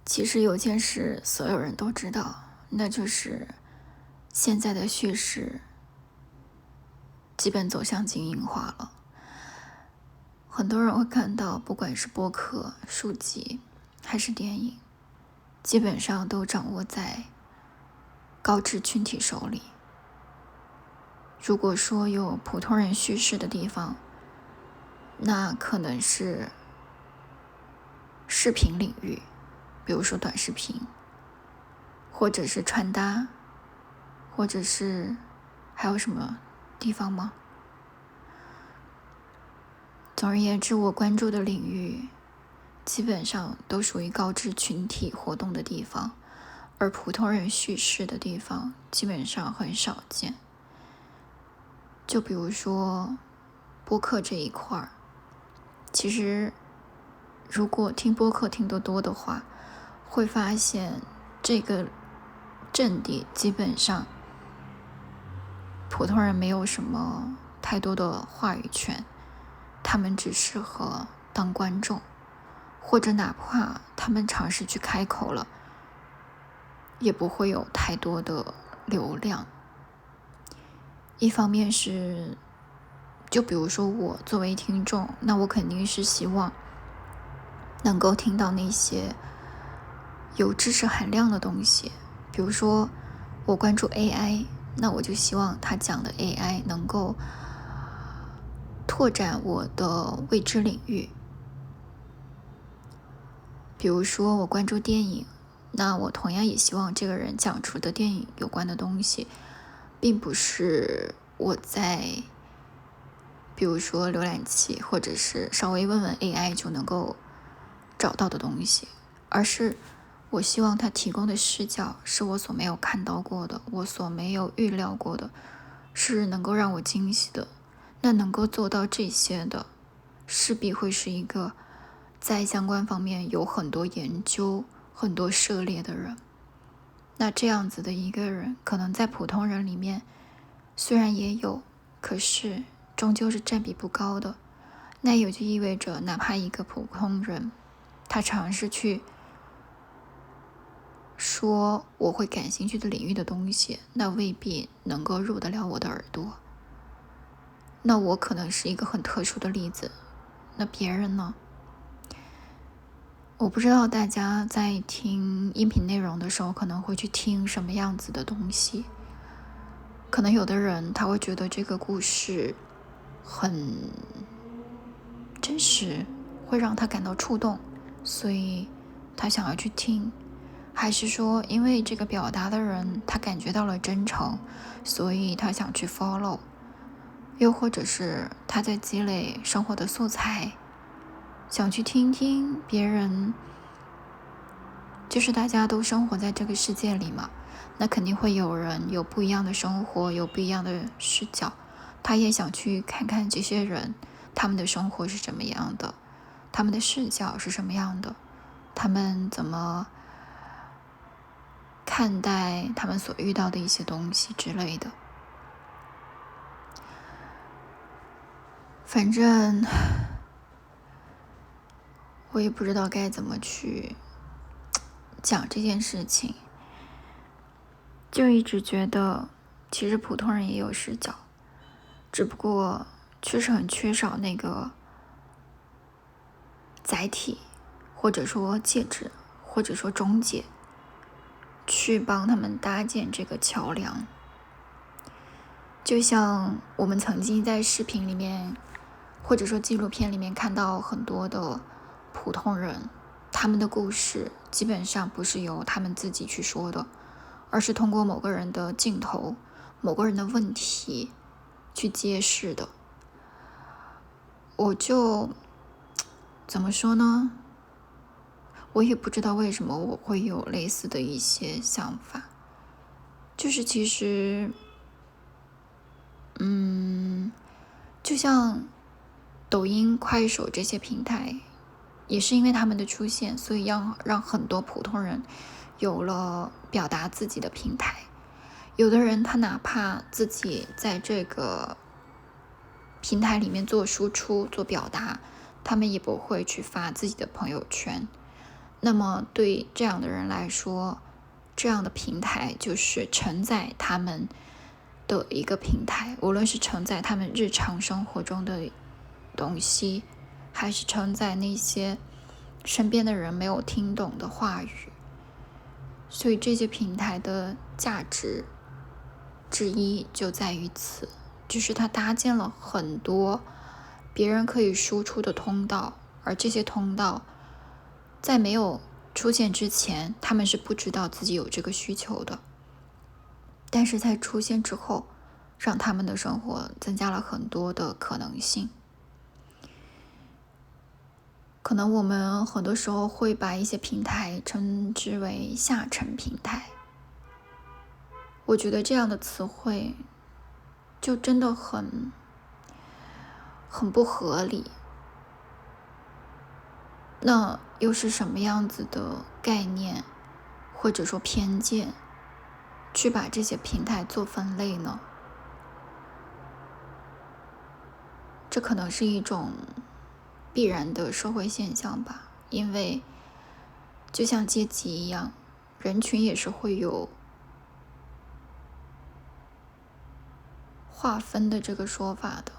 其实有件事所有人都知道，那就是现在的叙事基本走向精英化了。很多人会看到，不管是播客、书籍还是电影，基本上都掌握在高知群体手里。如果说有普通人叙事的地方，那可能是视频领域，比如说短视频，或者是穿搭，或者是还有什么地方吗？总而言之，我关注的领域基本上都属于高知群体活动的地方，而普通人叙事的地方基本上很少见。就比如说播客这一块儿，其实如果听播客听得多的话，会发现这个阵地基本上普通人没有什么太多的话语权，他们只适合当观众，或者哪怕他们尝试去开口了，也不会有太多的流量。一方面是，就比如说我作为听众，那我肯定是希望能够听到那些有知识含量的东西。比如说我关注 AI， 那我就希望他讲的 AI 能够拓展我的未知领域。比如说我关注电影，那我同样也希望这个人讲出的电影有关的东西，并不是我在比如说浏览器或者是稍微问问 AI 就能够找到的东西，而是我希望他提供的视角是我所没有看到过的，我所没有预料过的，是能够让我惊喜的。那能够做到这些的，势必会是一个在相关方面有很多研究、很多涉猎的人。那这样子的一个人，可能在普通人里面虽然也有，可是终究是占比不高的。那也就意味着，哪怕一个普通人，他尝试去说我会感兴趣的领域的东西，那未必能够入得了我的耳朵。那我可能是一个很特殊的例子，那别人呢？我不知道大家在听音频内容的时候可能会去听什么样子的东西。可能有的人他会觉得这个故事很真实，会让他感到触动，所以他想要去听。还是说因为这个表达的人他感觉到了真诚，所以他想去 follow。又或者是他在积累生活的素材，想去听听别人，就是大家都生活在这个世界里嘛，那肯定会有人有不一样的生活，有不一样的视角，他也想去看看这些人，他们的生活是什么样的，他们的视角是什么样的，他们怎么看待他们所遇到的一些东西之类的。反正我也不知道该怎么去讲这件事情，就一直觉得其实普通人也有视角，只不过确实很缺少那个载体，或者说介质，或者说中介，去帮他们搭建这个桥梁。就像我们曾经在视频里面或者说纪录片里面看到很多的普通人，他们的故事基本上不是由他们自己去说的，而是通过某个人的镜头、某个人的问题去揭示的。我就怎么说呢？我也不知道为什么我会有类似的一些想法，就是其实就像抖音、快手这些平台，也是因为他们的出现，所以让很多普通人有了表达自己的平台。有的人他哪怕自己在这个平台里面做输出、做表达，他们也不会去发自己的朋友圈，那么对这样的人来说，这样的平台就是承载他们的一个平台，无论是承载他们日常生活中的东西，还是承载那些身边的人没有听懂的话语。所以这些平台的价值之一就在于此，就是它搭建了很多别人可以输出的通道，而这些通道在没有出现之前，他们是不知道自己有这个需求的，但是在出现之后，让他们的生活增加了很多的可能性。可能我们很多时候会把一些平台称之为下沉平台，我觉得这样的词汇就真的很不合理。那又是什么样子的概念或者说偏见去把这些平台做分类呢？这可能是一种必然的社会现象吧，因为就像阶级一样，人群也是会有划分的这个说法的。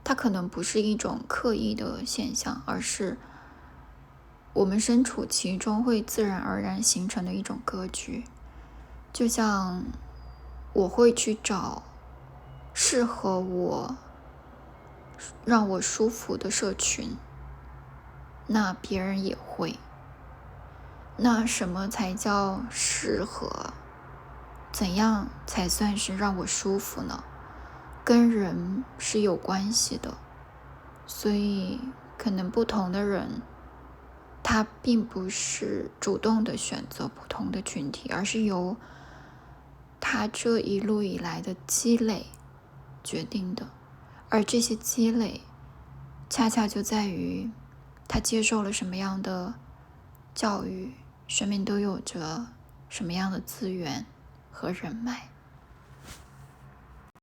它可能不是一种刻意的现象，而是我们身处其中会自然而然形成的一种格局。就像我会去找适合我、让我舒服的社群，那别人也会。那什么才叫适合？怎样才算是让我舒服呢？跟人是有关系的，所以可能不同的人，他并不是主动的选择不同的群体，而是由他这一路以来的积累决定的。而这些积累，恰恰就在于他接受了什么样的教育，身边都有着什么样的资源和人脉。